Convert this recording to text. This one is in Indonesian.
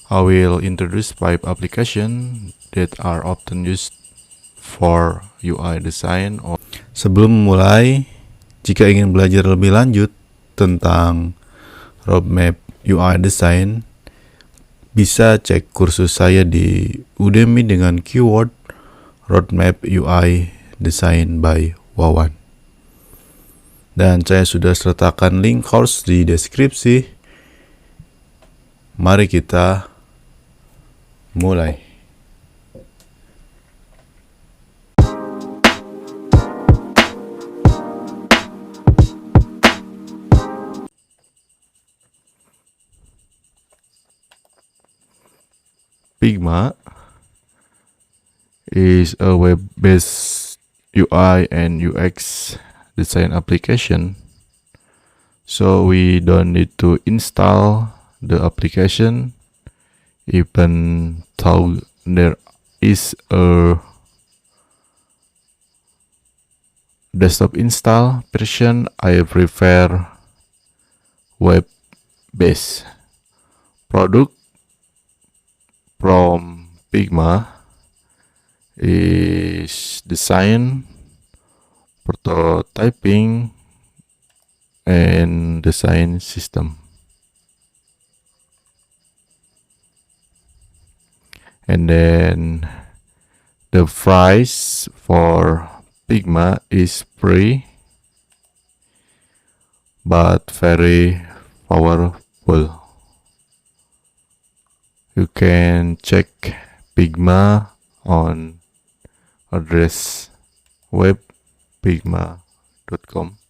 I will introduce 5 applications that are often used for UI design. Sebelum memulai, jika ingin belajar lebih lanjut tentang roadmap UI design, bisa cek kursus saya di Udemy dengan keyword roadmap UI design by Wawan. Dan saya sudah sertakan link course di deskripsi. Mari kita mulai. Figma is a web-based UI and UX design application. So we don't need to install the application, even though there is a desktop install version. I prefer web-based. Product from Figma is design, prototyping, and design system. And then the price for Figma is free but very powerful. You can check Figma on address web figma.com.